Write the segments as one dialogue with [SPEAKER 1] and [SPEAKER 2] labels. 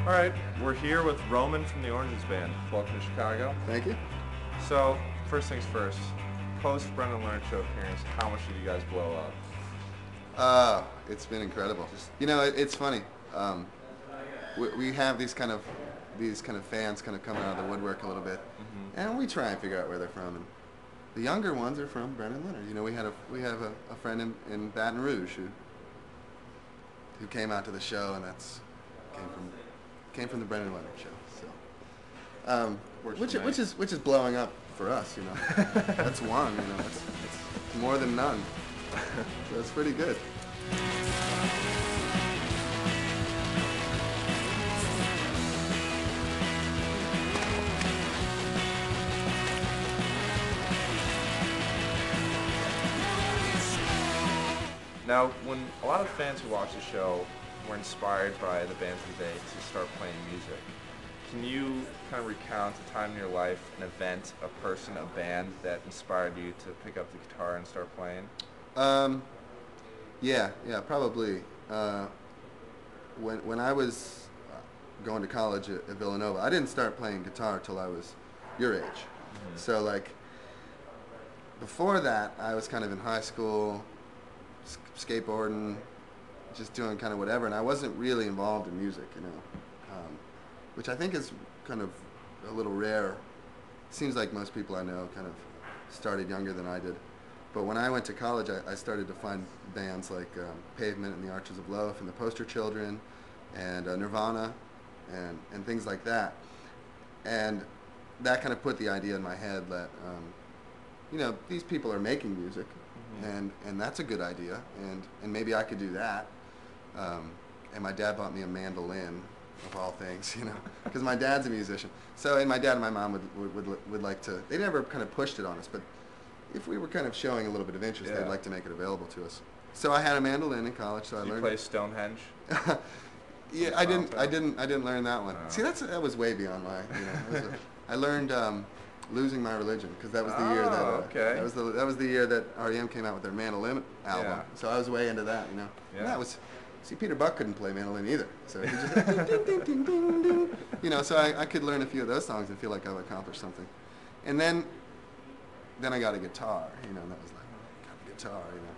[SPEAKER 1] All right, we're here with Roman from the Oranges Band. Welcome to Chicago.
[SPEAKER 2] Thank you.
[SPEAKER 1] So, first things first, post Brendan Leonard show appearance, how much did you guys blow up?
[SPEAKER 2] It's been incredible. It's funny. We have these kind of fans kind of coming out of the woodwork a little bit, and we try and figure out where they're from. And the younger ones are from Brendan Leonard. You know, we have a friend in Baton Rouge who came out to the show, and came from the Brendan Leonard show. So, which is blowing up for us. You know, that's one. You know, it's more than none. So it's pretty good.
[SPEAKER 1] Now, when a lot of fans who watch the show were inspired by the bands of the day to start playing music, can you kind of recount a time in your life, an event, a person, a band that inspired you to pick up the guitar and start playing?
[SPEAKER 2] Yeah, probably. When I was going to college at Villanova, I didn't start playing guitar till I was your age. Mm-hmm. So like before that, I was kind of in high school, skateboarding, just doing kind of whatever, and I wasn't really involved in music, you know, which I think is kind of a little rare. Seems like most people I know kind of started younger than I did. But when I went to college, I started to find bands like Pavement and the Archers of Loaf and the Poster Children and Nirvana and things like that. And that kind of put the idea in my head that, you know, these people are making music, and that's a good idea, and maybe I could do that. And my dad bought me a mandolin, of all things, you know, because my dad's a musician. So, and my dad and my mom would like to, they never kind of pushed it on us, but if we were kind of showing a little bit of interest, they'd like to make it available to us. So I had a mandolin in college, so I learned.
[SPEAKER 1] Did you play Stonehenge?
[SPEAKER 2] Yeah, I didn't learn that one. See, that was way beyond my, you know. I learned Losing My Religion, because that was the year that that was the year that REM came out with their mandolin album.
[SPEAKER 1] Yeah.
[SPEAKER 2] So I was way into that, you know.
[SPEAKER 1] Yeah.
[SPEAKER 2] And that was, see, Peter Buck couldn't play mandolin either, so he just ding, ding, ding, ding, ding. You know, so I could learn a few of those songs and feel like I've accomplished something. And then I got a guitar, you know, and that was like, got a guitar, you know.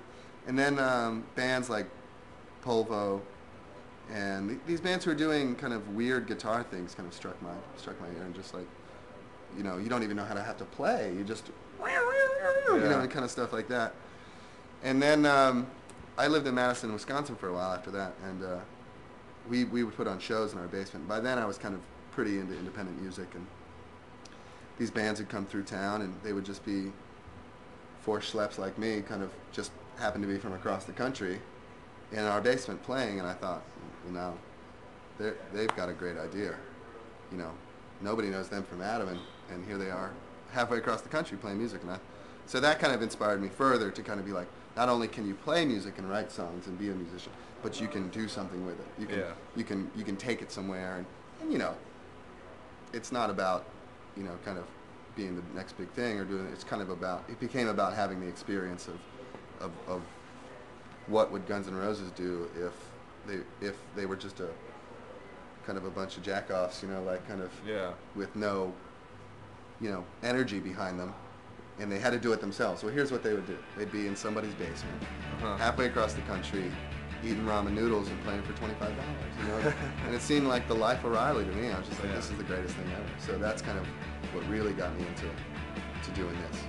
[SPEAKER 2] And then bands like Polvo and these bands who are doing kind of weird guitar things kind of struck my ear, and just like, you know, you don't even know how to have to play, you just, you know, and kind of stuff like that. And then I lived in Madison, Wisconsin for a while after that, and we would put on shows in our basement. By then I was kind of pretty into independent music, and these bands would come through town, and they would just be four schleps like me, kind of just happened to be from across the country, in our basement playing, and I thought, you know, they've got a great idea. You know, nobody knows them from Adam, and here they are, halfway across the country playing music, and so that kind of inspired me further to kind of be like, not only can you play music and write songs and be a musician, but you can do something with it. You can take it somewhere, and you know, it's not about, you know, kind of being the next big thing or doing it. It's kind of about, it became about having the experience of what would Guns N' Roses do if they were just a kind of a bunch of jack-offs, you know, like kind of with no, you know, energy behind them, and they had to do it themselves. Well, here's what they would do. They'd be in somebody's basement, halfway across the country, eating ramen noodles and playing for $25, you know? And it seemed like the life of Riley to me. I was just like, this is the greatest thing ever. So that's kind of what really got me into doing this.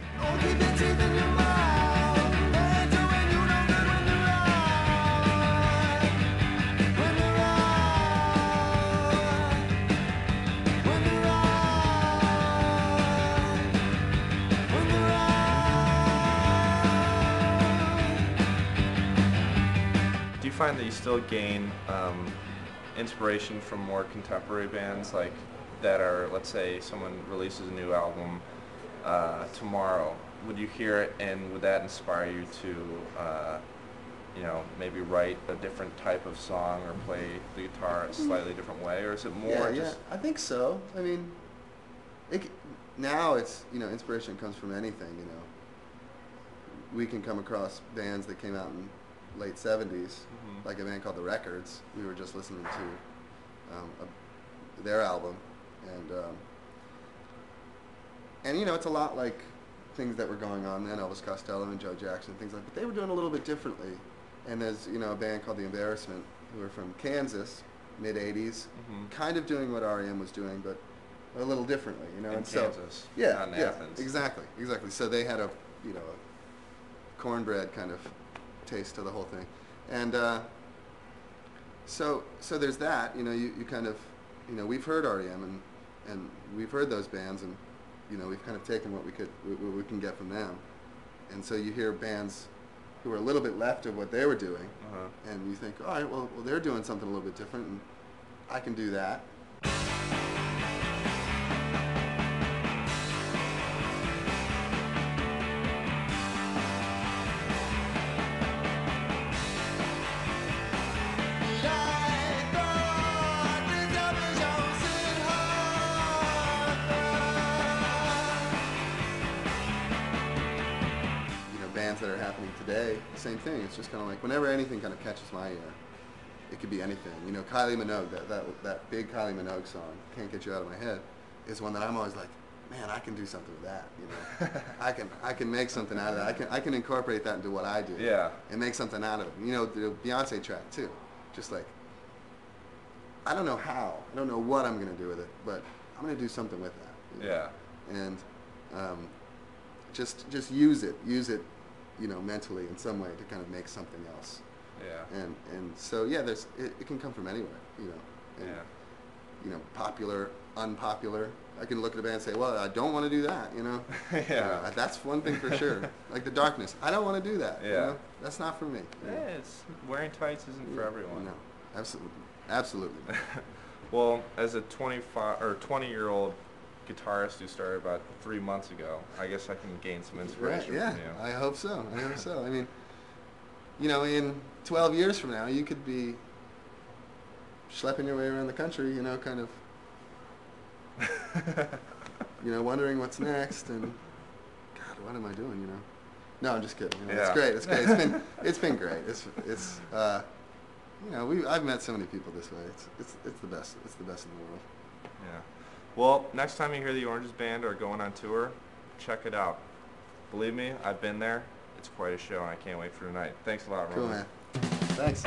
[SPEAKER 1] Do you find that you still gain inspiration from more contemporary bands, like that are, let's say someone releases a new album tomorrow, would you hear it and would that inspire you to you know, maybe write a different type of song or play the guitar a slightly different way, or is it more just...
[SPEAKER 2] I think so. I mean, now it's, you know, inspiration comes from anything, you know. We can come across bands that came out in late 70s, like a band called The Records. We were just listening to their album, and you know, it's a lot like things that were going on then, Elvis Costello and Joe Jackson, things like. But they were doing a little bit differently. And there's, you know, a band called The Embarrassment, who are from Kansas, mid '80s, kind of doing what REM was doing, but a little differently, you know.
[SPEAKER 1] In
[SPEAKER 2] and
[SPEAKER 1] Kansas,
[SPEAKER 2] so,
[SPEAKER 1] not in Athens.
[SPEAKER 2] exactly. So they had a cornbread kind of taste to the whole thing, and so there's that. You know, you kind of, you know, we've heard REM and we've heard those bands, and you know, we've kind of taken what we can get from them, and so you hear bands who were a little bit left of what they were doing, and you think, all right, well, they're doing something a little bit different, and I can do that. Bands that are happening today, same thing. It's just kind of like whenever anything kind of catches my ear, it could be anything. You know, Kylie Minogue, that big Kylie Minogue song, "Can't Get You Out of My Head," is one that I'm always like, man, I can do something with that. You know, I can make something out of that. I can incorporate that into what I do.
[SPEAKER 1] Yeah.
[SPEAKER 2] And make something out of it. You know, the Beyonce track too. Just like, I don't know how, I don't know what I'm gonna do with it, but I'm gonna do something with that. You know?
[SPEAKER 1] Yeah.
[SPEAKER 2] And just use it, you know, mentally in some way to kind of make something else.
[SPEAKER 1] Yeah.
[SPEAKER 2] And so yeah, it can come from anywhere, you know. And, you know, popular, unpopular. I can look at a band and say, well, I don't want to do that, you know.
[SPEAKER 1] Yeah.
[SPEAKER 2] That's one thing for sure. Like The Darkness, I don't want to do that.
[SPEAKER 1] Yeah.
[SPEAKER 2] You know? That's not for me.
[SPEAKER 1] Yeah, it's, wearing tights isn't for everyone.
[SPEAKER 2] No, absolutely.
[SPEAKER 1] Well, as a 20-year-old guitarist who started about 3 months ago, I guess I can gain some inspiration
[SPEAKER 2] from you. I hope so. I mean, you know, in 12 years from now, you could be schlepping your way around the country, you know, kind of, you know, wondering what's next, and God, what am I doing, you know? No, I'm just kidding. You know, It's great. It's been great. It's you know, I've met so many people this way. It's the best. It's the best in the world.
[SPEAKER 1] Yeah. Well, next time you hear the Oranges Band or going on tour, check it out. Believe me, I've been there. It's quite a show, and I can't wait for tonight. Thanks a lot, Roman.
[SPEAKER 2] Cool, man. Thanks.